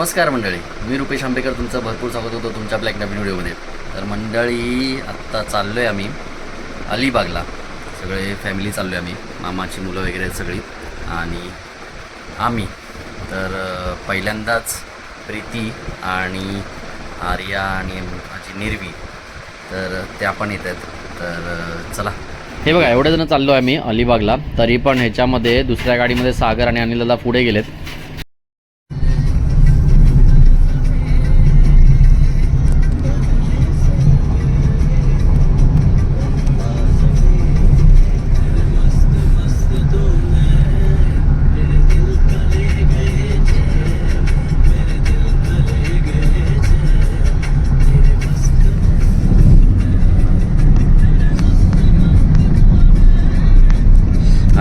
नमस्कार मंडळी, मी रुपेश आंबेकर तुमचं भरपूर स्वागत होतो तुमच्या आपल्या एक नवीन व्हिडिओमध्ये. तर मंडळी आत्ता चाललो आहे आम्ही अलिबागला. सगळे फॅमिली चाललो आहे आम्ही, मामाची मुलं वगैरे सगळी आणि आम्ही. तर पहिल्यांदाच प्रीती आणि आर्या आणि माझी निर्वी तर त्या पण येत आहेत. तर चला, हे बघा एवढे जण चाललो आहे आम्ही अलिबागला. तरी पण ह्याच्यामध्ये दुसऱ्या गाडीमध्ये सागर आणि अनिलला पुढे गेलेत.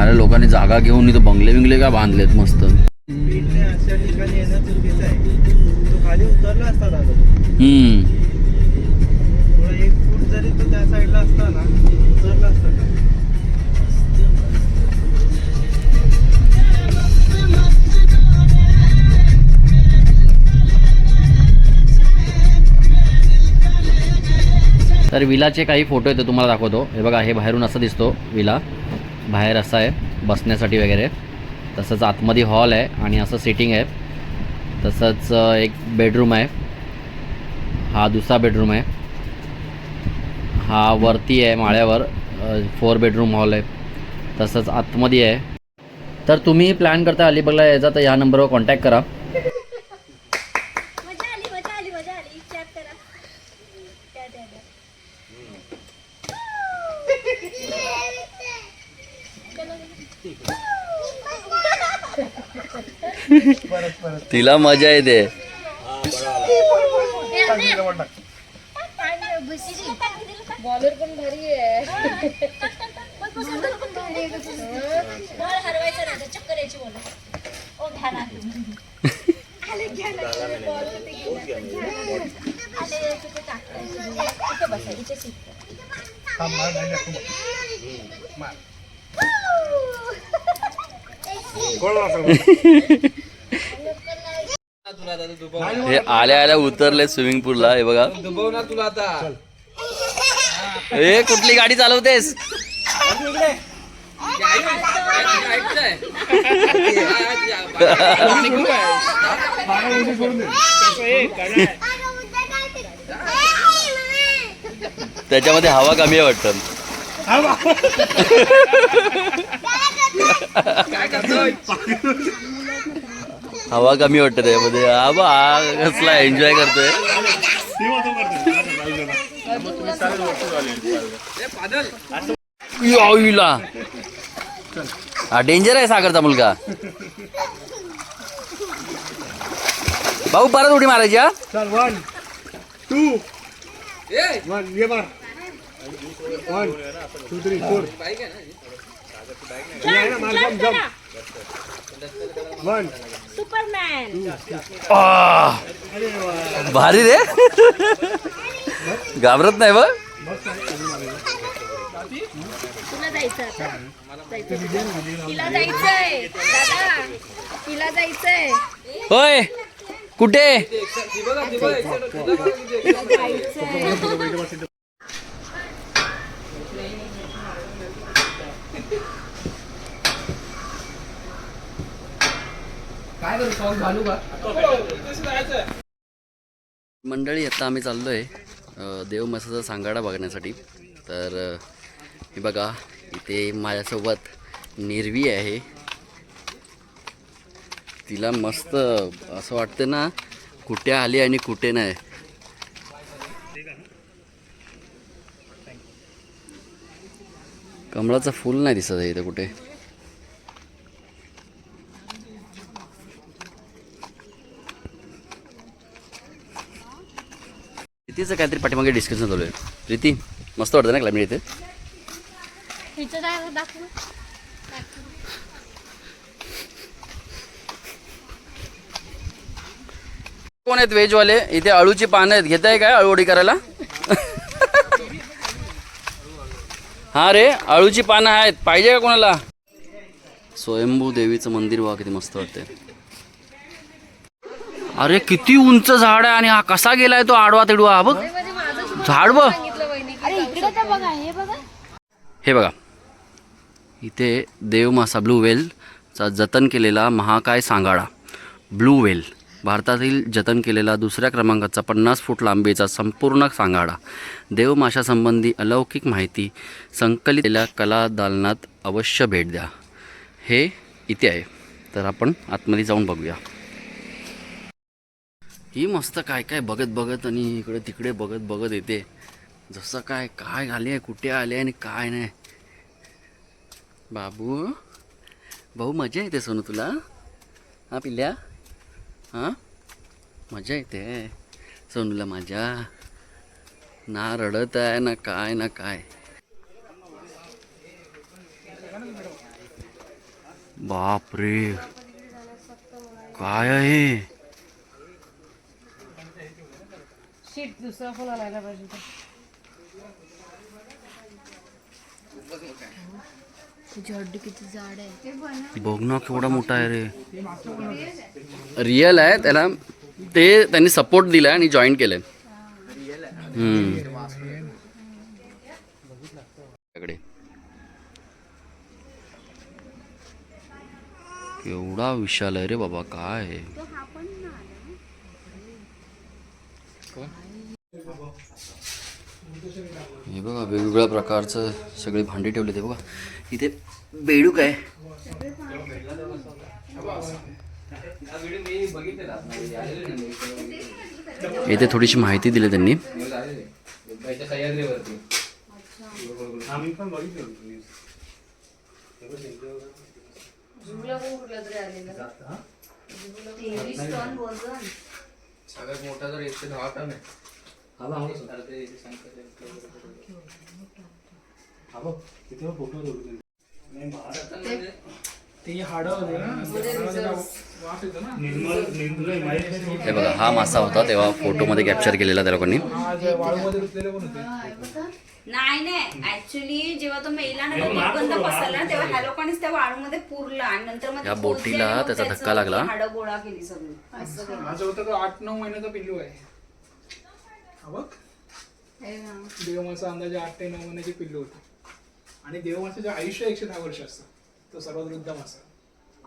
अरे लोकांनी जागा घेऊन इथं बंगले बिंगले का बांधलेत मस्त. अशा ठिकाणी येणं चुकीचं आहे. तो खाली उतरला असता दादा, थोडा एक फूट जरी तो त्या साईडला असता ना, उतरला असता का. तर विलाचे काही फोटो येतो तुम्हाला दाखवतो. हे बघा, हे बाहेरून असं दिसतो विला. बाहेर असं आहे बसण्यासाठी वगैरे. तसंच आतमध्ये हॉल आहे आणि असं सिटिंग आहे. तसंच एक बेडरूम आहे. हा दुसरा बेडरूम आहे. हा वरती आहे माळ्यावर 4 बेडरूम हॉल आहे. तसंच आतमध्ये आहे. तर तुम्ही प्लॅन करता अलिबागला यायचा तर ह्या नंबरवर कॉन्टॅक्ट करा. तिला मजा येते. बॉलर पण भारी आहे. हरवायचं नाही, चक्कर यायची बोला. ओ घ्या ना. हे आल्या आल्या उतरले स्विमिंग पूलला. हे बघा, तुला आता ए कुठली गाडी चालवतेस? त्याच्यामध्ये हवा कमी आहे वाटतं. हवा कमी वाटतं त्याच्यामध्ये. हा कसला एन्जॉय करतोय. हा डेंजर आहे सागरचा मुलगा. भाऊ परत उडी मारायची. हा चल 1 2 1 ये मार. 1 2 3 4 ये ना मार. जम 1 सुपरमॅन. भारी रे. घाबरत नाही बघ. तुला जायचं आता. तिला जायचंय दादा, तिला जायचंय. होय कुठे? मंडळी आता आम्ही चाललोय देव मसाचा सांगाडा बघण्यासाठी. तर हे बघा, इथे माझ्यासोबत निर्वी आहे. तिला मस्त असं वाटतं ना कुठे आली आणि कुठे नाही. कमळाचं फूल नाही दिसत आहे इथं कुठे. प्रीतीचं काहीतरी पाठीमागे डिस्कशन चालू आहे. प्रीती मस्त वाटतं ना क्लायमेट इथे. कोण आहेत व्हेजवाले? इथे अळूची पानं आहेत, घेताय काय अळूवडी करायला? हा रे, अळूची पानं आहेत, पाहिजे का कोणाला? स्वयंभू देवीचं मंदिर बघा किती मस्त वाटतंय. अरे किती उंच झाड आहे आणि हा कसा गेलाय तो आडवा तेडवा. हा बघ झाड बघ. अरे इकडे तर बघा, हे बघा. हे बघा इथे देवमासा ब्लू वेलचा जतन केलेला महाकाय सांगाडा. ब्लू वेल भारतातील जतन केलेला दुसऱ्या क्रमांकाचा 50 फूट लांबीचा संपूर्ण सांगाडा. देवमाशासंबंधी अलौकिक माहिती संकलित केलेल्या कला दालनात अवश्य भेट द्या. हे इथे आहे, तर आपण आतमध्ये जाऊन बघूया. ही मस्त काय काय बघत बघत आणि इकडे तिकडे बघत बघत येते. जसं काय काय आले आहे, कुठे आले आणि काय नाही. बाबू भाऊ मजा येते सोनू तुला. हा पिल्ल्या, हां मजा येते सोनूला माझ्या. ना रडत आहे ना काय ना काय. बापरे काय आहे. दुसरा फोन आलायला पाहिजे. तुझी हड्डी किती जाड आहे. बघ ना केवढा मोठा आहे रे. रिअल आहे, त्याला ते त्यांनी सपोर्ट दिलाय आणि जॉईन केलंय. केवढा विशाल आहे रे बाबा. काय आहे हे बघा. वेगवेगळ्या प्रकारचं सगळे भांडी ठेवले ते बघा. इथे बेडूक आहे. इथे थोडीशी माहिती दिली त्यांनी. सगळ्यात मोठा जर 110 टन आहे. हे बघा हा मासा होता तेव्हा फोटोमध्ये कॅप्चर केलेला त्या लोकांनी. नाही ऍक्च्युली जेव्हा तो मेला ना दुर्गंध पसरला तेव्हा ह्या लोकांनीच त्या वाळूमध्ये पुरला आणि नंतर मग या बोटीला त्याचा धक्का लागला. हाडं गोळा केली सगळी. माझं होतं तो 8-9 महिन्याचा पिल्लू आहे. हा बघ देवमासा अंदाजे 8 ते 9 महिन्याचे पिल्लू होते. आणि देवमासाचे आयुष्य 110 वर्ष असतं. तो सर्वात वृद्ध मासा.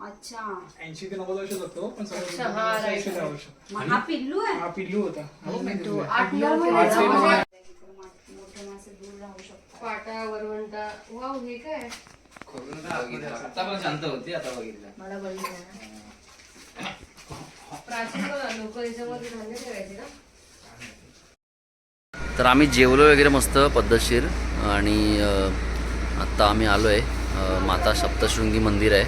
अच्छा 80 ते 90 वर्ष जगतो, पण सर्वात वृद्ध मासा 110 वर्ष. मग हा पिल्लू आहे. हा पिल्लू होता. हा बघ नाही पिल्लू आहे. 8-9 महिन्याचा. मोठे मासे दूर राहू शकतात. पाटा वरवंटा. वाव, हे काय आता पण शांत होती, आता बघितलं. मला बघितलं. प्राचीन लोक याच्यामध्ये धान्य ठेवायचे ना. तर आम्ही जेवलो वगैरे मस्त पद्धतशीर. आणि आत्ता आम्ही आलो आहे माता सप्तशृंगी मंदिर आहे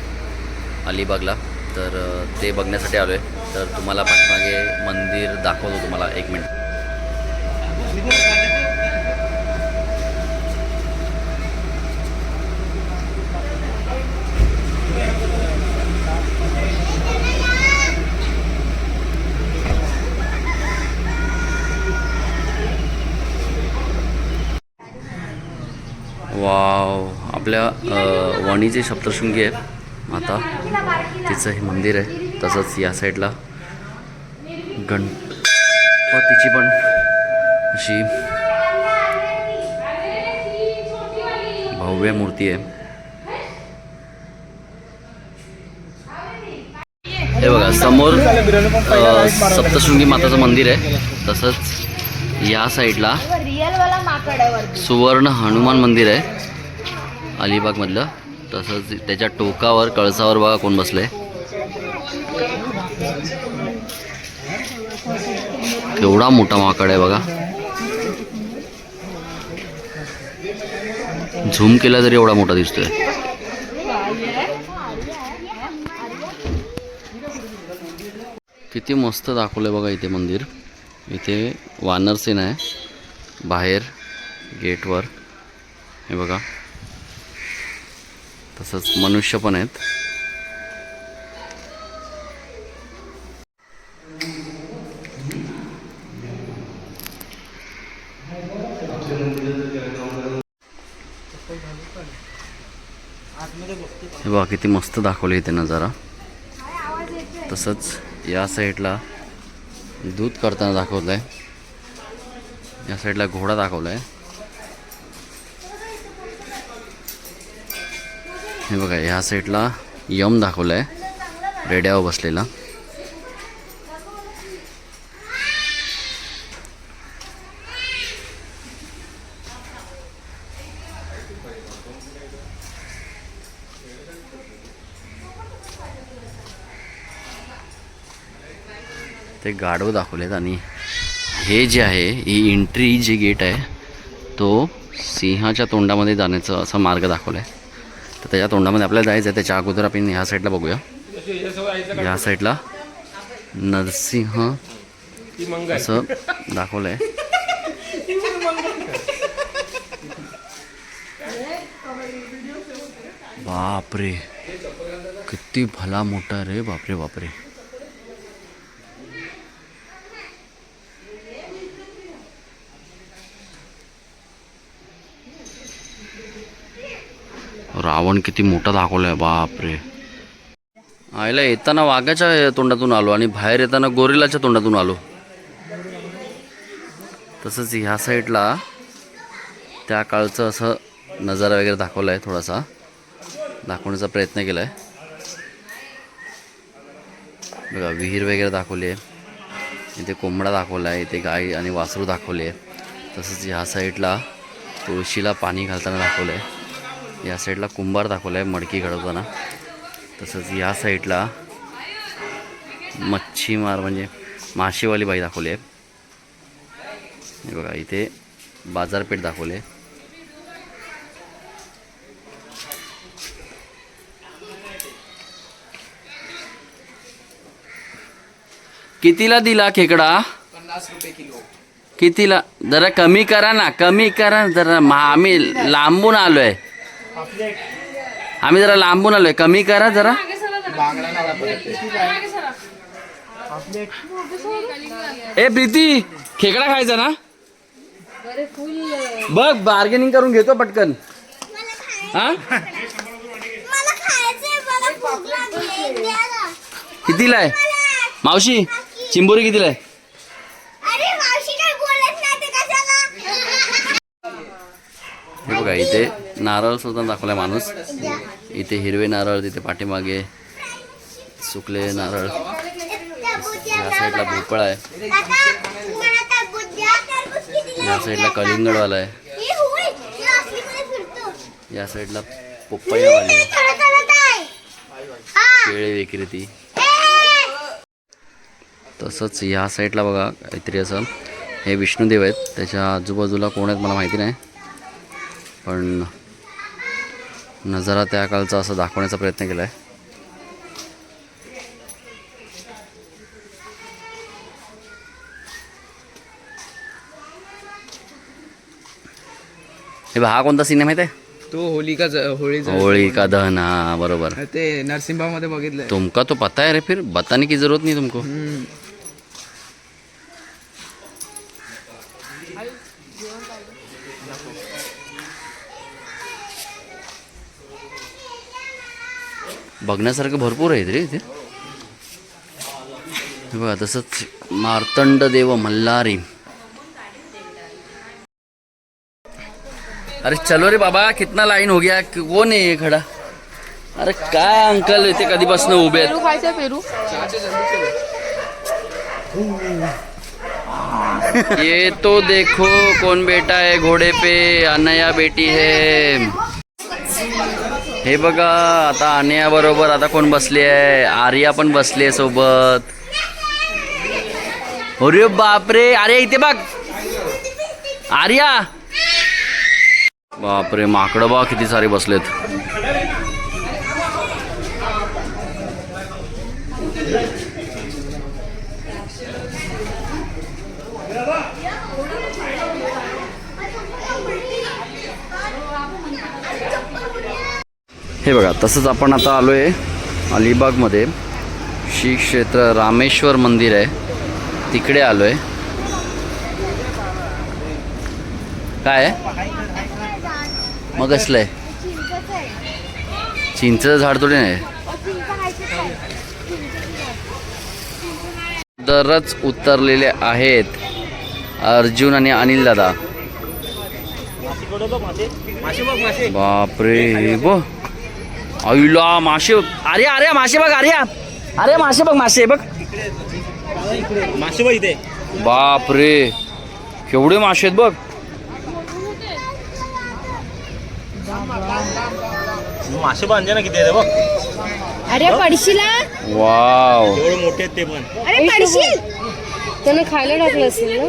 अलिबागला. तर ते बघण्यासाठी आलो आहे. तर तुम्हाला पाठीमागे मंदिर दाखवतो तुम्हाला. 1 मिनिट. वाव, आपल्या वणीचे सप्तशृंगी आहे माता, तिचं हे मंदिर आहे. तसंच या साईडला गणपतीची पण अशी भव्य मूर्ती आहे. हे बघा समोर सप्तशृंगी माताचं मंदिर आहे. तसंच या साईडला सुवर्ण हनुमान मंदिर आहे अलिबागमधलं. तसंच त्याच्या टोकावर कळसावर बघा कोण बसलंय. केवढा मोठा माकड आहे बघा. झूम केला तरी एवढा मोठा दिसतोय. किती मस्त दाखवलंय बघा इथे मंदिर. इथे वानरसेन आहे बाहेर गेटवर. हे बघा. तसंच मनुष्य पण आहेत. हे बघा किती मस्त दाखवले इथे नजारा. तसंच या साईडला दूध करताना दाखवलं आहे. या साईडला घोडा दाखवला आहे. हे बघा ह्या साईडला यम दाखवलं आहे रेड्यावर बसलेला. ते गाढव दाखवलेत आणि हे जे आहे ही एंट्री जे गेट आहे तो सिंहाच्या तोंडामध्ये जाण्याचा असा मार्ग दाखवला आहे. तर त्याच्या तोंडामध्ये आपल्याला जायचं आहे. त्याच्या अगोदर आपण ह्या साईडला बघूया. ह्या साईडला नरसिंह असं दाखवलं आहे. बापरे किती भला मोठा रे. बापरे बापरे. रावण किती मोठा दाखवलाय. बापरे. आईला येताना वाघाच्या तोंडातून आलो आणि बाहेर येताना गोरिलाच्या तोंडातून आलो. तसंच ह्या साईडला त्या काळचं असं नजारा वगैरे दाखवला आहे. थोडासा दाखवण्याचा प्रयत्न केला आहे. बघा विहीर वगैरे दाखवली आहे. इथे कोंबडा दाखवला आहे. इथे गाय आणि वासरू दाखवले आहे. तसंच ह्या साईडला तुळशीला पाणी घालताना दाखवलं आहे. या साईडला कुंभार दाखवला आहे मडकी घडवताना. तसंच या साईडला मच्छीमार म्हणजे मासेवाली बाई दाखवली आहे. हे बघा इथे बाजारपेठ दाखवली आहे. कितीला दिला खेकडा? 50 रुपये किलो. कितीला? जरा कमी करा ना. कमी करा जरा. आम्ही लांबून आलोय. आम्ही जरा लांबून आलोय. कमी करा जरा. बांगडा नाला परत. ए प्रीती खेकडा खायचा ना? बघ बार्गेनिंग करून घेतो पटकन. हा कितीला आहे मावशी? चिंबोरी कितीला आहे? हे बघा इथे नारळ सुद्धा दाखवलाय माणूस. इथे हिरवे नारळ, तिथे पाठीमागे सुकले नारळ. या साईडला भोपळा आहे. या साईडला कलिंगडवाला आहे. या साईडला पपैयावाली आहे. केळे विक्रेती. तसंच या साईडला बघा काहीतरी असं हे विष्णुदेव आहेत. त्याच्या आजूबाजूला कोण आहेत मला माहिती नाही, पण नजारा त्या काळचा असं दाखवण्याचा प्रयत्न केला आहे. हे हा कोणता सिनेमा आहे? तो होळी का दहन. हा बरोबर. ते नरसिंहा मध्ये बघितलंय. तुमका तो पता है रे, फिर बताने की जरूरत नहीं तुमको. बघण्यासारखं भरपूर आहे रे इथे. हे बघा तसंच मार्तंड देव मल्हारी. अरे चलो रे बाबा, कितना लाइन हो गया. कौन है ये खड़ा? अरे काय अंकल इथे कधीपासून उभे आहेत. ये तो देखो कौन बैठा है घोड़े पे. अनया बेटी है. हे बघा आता अनया बरोबर आता कोण बसली आहे? आर्या पण बसली आहे सोबत. अरे बापरे. अरे इथे बघ आर्या. बापरे माकडं बा किती सारे बसलेत. हे बघा तसंच आपण आता आलोय अलिबागमध्ये. श्री क्षेत्र रामेश्वर मंदिर आहे तिकडे आलोय. काय मग असलंय? चिंचेचं झाड थोडी नाही. अगोदरच उतरलेले आहेत अर्जुन आणि अनिल दादा. बापरे बघ आईला मासे. अरे अरे मासे बघ. अरे अरे मासे बघ. मासे बघ. मासे बघ इथे. बापरे केवढे मासे आहेत बघ. मासे बांधले ना किती आहे बघ. अरे पडशील वाव. एवढे मोठे आहेत ते पण. अरे पडशील. त्यानं खायला टाकलं असेल ना.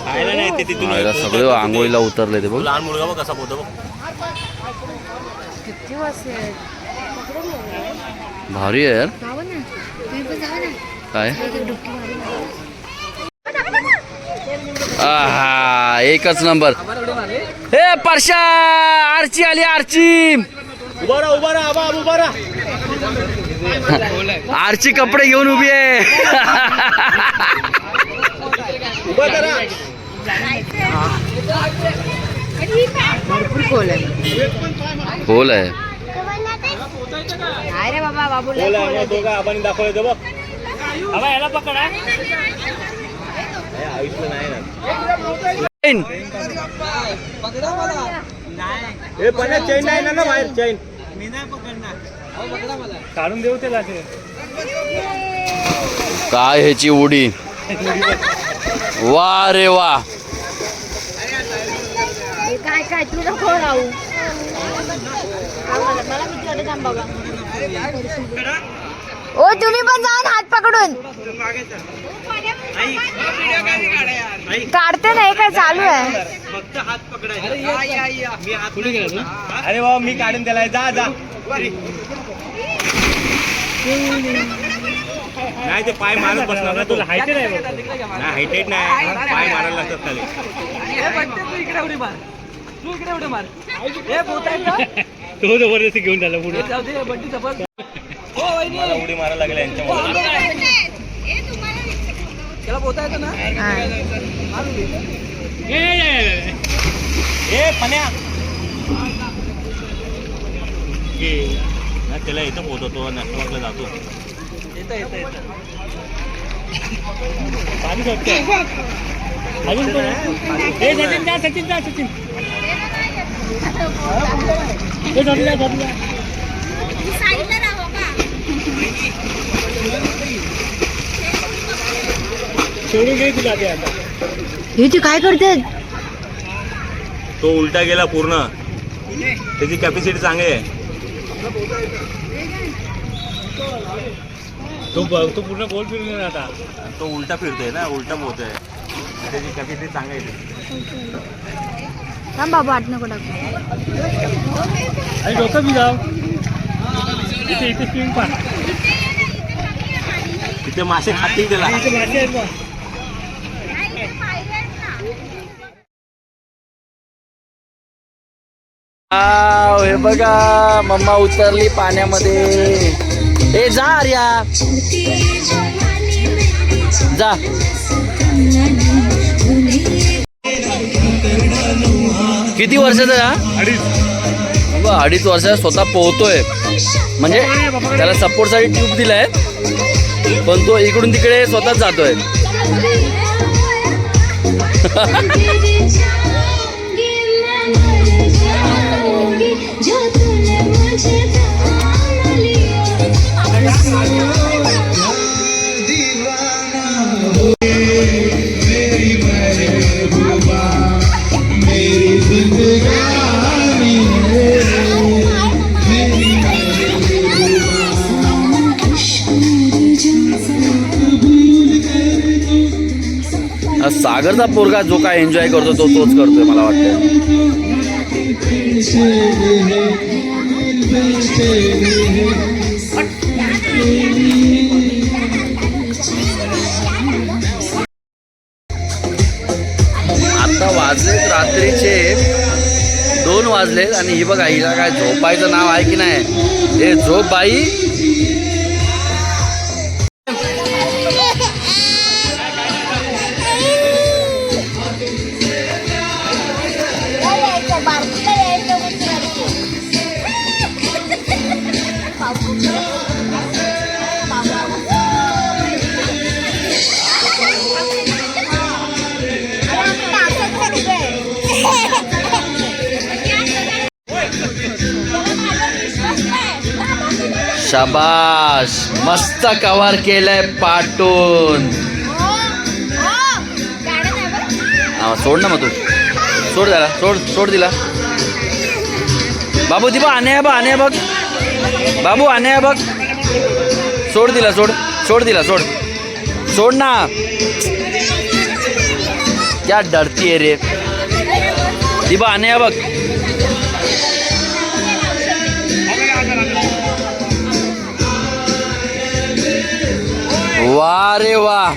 खायला नाही ते तिथून आईला सगळे आंघोळीला उतरले ते बघ. लहान मुलगा बघ कसा पोहतो बघ. किती वाजले आहेत? भारी आहे यार. जावं ना तुम्ही पण जावा ना. काय एक डुबकी मारून आहा एकच नंबर. हे परशा आरची आली. आरची उभा राहा आबा उभा राहा. आरची कपडे घेऊन उभी आहे. उभा करा. भरपूर खोल आहे. खोल आहे. नाही रे बाबा बाबूला बोला आम्हाला दोघं आबांनी दाखवलं ते बघ. आबा याला पकडा. आयुष्य नाही ना. हे पण चैन नाही ना बाहेर. चैन मी नाही पकडणार. काढून देऊ त्याला ते. काय ह्याची उडी. वा रे वा. काय काय तू नको राहू. मला किती वाटत थांब बाबा. ओ तुम्ही पण जाऊन हात पकडून काढते नाही काय चालू आहे. अरे बाबा मी काढून त्याला. जा जा. नाही ते पाय मारत बसणार ना. तुला हायटेड आहे. नाही हायटेड नाही. पाय मारायला लागतात खाली. तो जबरदस्ती घेऊन झाला पुढे. मला उडी मारायला लागल्या यांच्यामुळे. ए पण्या त्याला इथं पोहोचवतो. नॅशनल जातो. पाणी सोडतो. अजून सचिन जा. सचिन जा. सचिन सोडून घे तुला ते आता. हे काय करते. तो उलटा गेला पूर्ण. त्याची कॅपॅसिटी चांगली आहे. तो पूर्ण गोल फिरून आता. तो उलटा फिरतोय ना. उलटा पोहतोय. त्याची कॅपॅसिटी चांगली आहे. थांब बाबा आठ नको टाकू. आणि डोकं बी जाव. इथे स्विमिंग पार्क. तिथे मासे खातील त्याला. मासे आहेत. हे बघा मम्मा उतरली पाण्यामध्ये. ए जा आर्या जा. किती वर्षाचा हा? 2.5 वर्षाचा. स्वतः पोहतोय म्हणजे त्याला सपोर्टसाठी ट्यूब दिलाय पण तो इकडून तिकडे स्वतःच जातोय. सागरचा पोरगा जो काय एन्जॉय करतो तो तोच करतोय मला वाटतं. आता वाजलेत रात्रीचे 2 वाजलेत आणि ही बघा हिला काय झोपायचं नाव आहे की नाही. हे झोप बाई. शाबाश, मस्त कव्हर केलंय पाटून. हा, सोड ना मग तू, सोड त्याला, सोड दिला. बाबू दिबा आणे बघ बाबू, आणे बघ. सोड दिला, सोड दिला, सोड ना. क्या डरती है रे दिबा, आणे बघ. वा रे वा.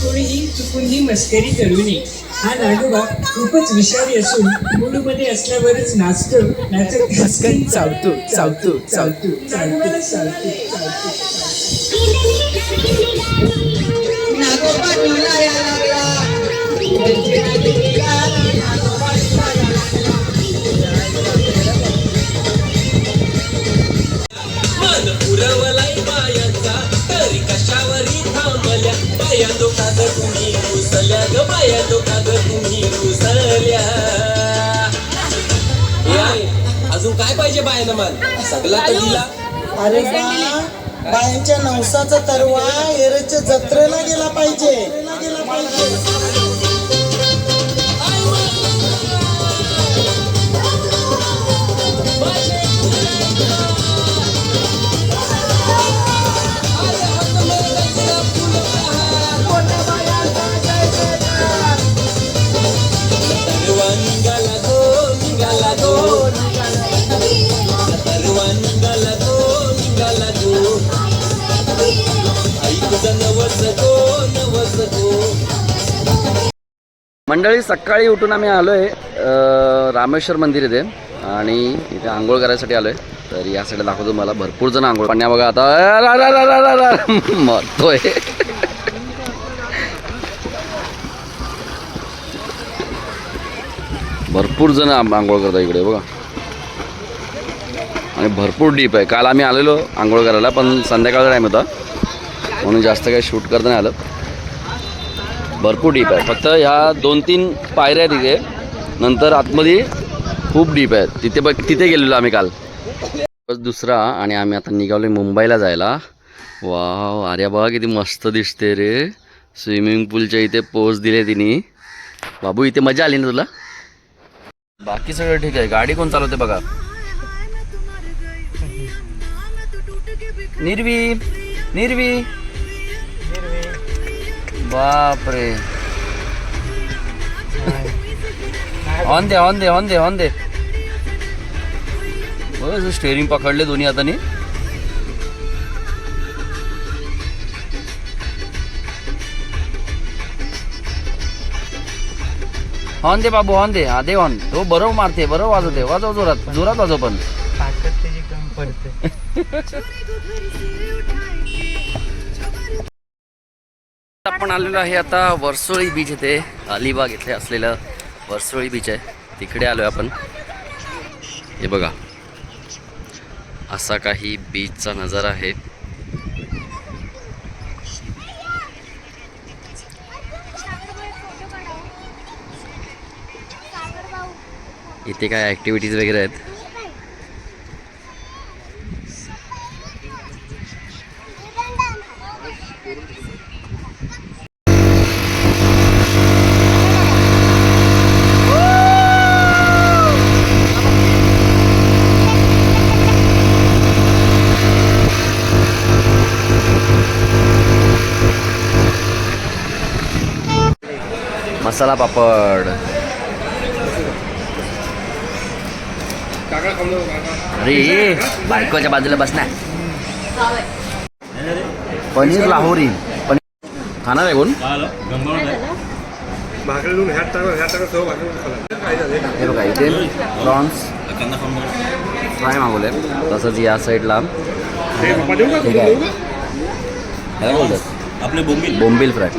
कोणीही चुकून ही मस्करी करू नये. हा नागोबा खूपच विषारी असून मूडमध्ये असल्यावरच नाचतो, नाचत हसकन चावतो. नागोबा डोलाया लागला. मन पुरवलाई बायांचा तरी कशावरी थांबल्या. बाया दोघाग तुम्ही रुसल्या ग, बाया दोघाग तुम्ही रुसल्या. हे आहे, अजून काय पाहिजे बायानं मान सगळा तर दिला. अरे बा, बायांच्या नवसाचा तरवा एरेच्या जत्रेला गेला पाहिजे. मंडळी, सकाळी उठून आम्ही आलोय रामेश्वर मंदिर इथे, आणि इथे आंघोळ करायसाठी आलोय. तर या साईडला दाखवतो मला, भरपूर जण आंघोळ. पाण्या बघा आता मरतोय. भरपूर जण आंघोळ करतात इकडे बघा, आणि भरपूर डीप आहे. काल आम्ही आलेलो आंघोळ करायला, पण संध्याकाळचा टाईम होता म्हणून जास्त काही शूट करता नाही आलं. भरपूर डीप आहे, फक्त ह्या 2-3 पायऱ्या आहेत तिथे, नंतर आतमध्ये खूप डीप आहे. तिथे गेलेलो आम्ही काल. दुसरा, आणि आम्ही आता निघालो मुंबईला जायला. वाव, अरे बघा किती मस्त दिसते रे. स्विमिंग पूलच्या इथे पोज दिले तिने. बाबू, इथे मजा आली ना तुला? बाकी सगळं ठीक आहे. गाडी कोण चालवते बघा? निर्वी. बापरे. ऑन दे. बघ, स्टेअरिंग पकडले दोन्ही हाताने. हॉर्न दे बाबू, हॉर्न दे. हा दे हॉर्न. तो बरोबर मारते, बरोबर वाजवते. वाजव जोरात वाजव. पण आपण आलेलो आहे आता वर्सोळी बीच इथे, अलिबाग इथे असलेलं वर्सोळी बीच आहे, तिकडे आलोय आपण. हे बघा, असा काही बीचचा नजारा आहे. इथे काय ॲक्टिव्हिटीज वगैरे आहेत. मसाला पापड. अरे बायकोच्या बाजूला बस ना. पनीर लाहोरी. पनीर खाणार आहे कोण? हे बघा, इथे प्रॉन्स फ्राय मागवले. तसंच या साईडला हे पप्पा देऊ का ठीक आहे. देऊ का काय बोलतात आपले बोंबील बोंबील फ्राय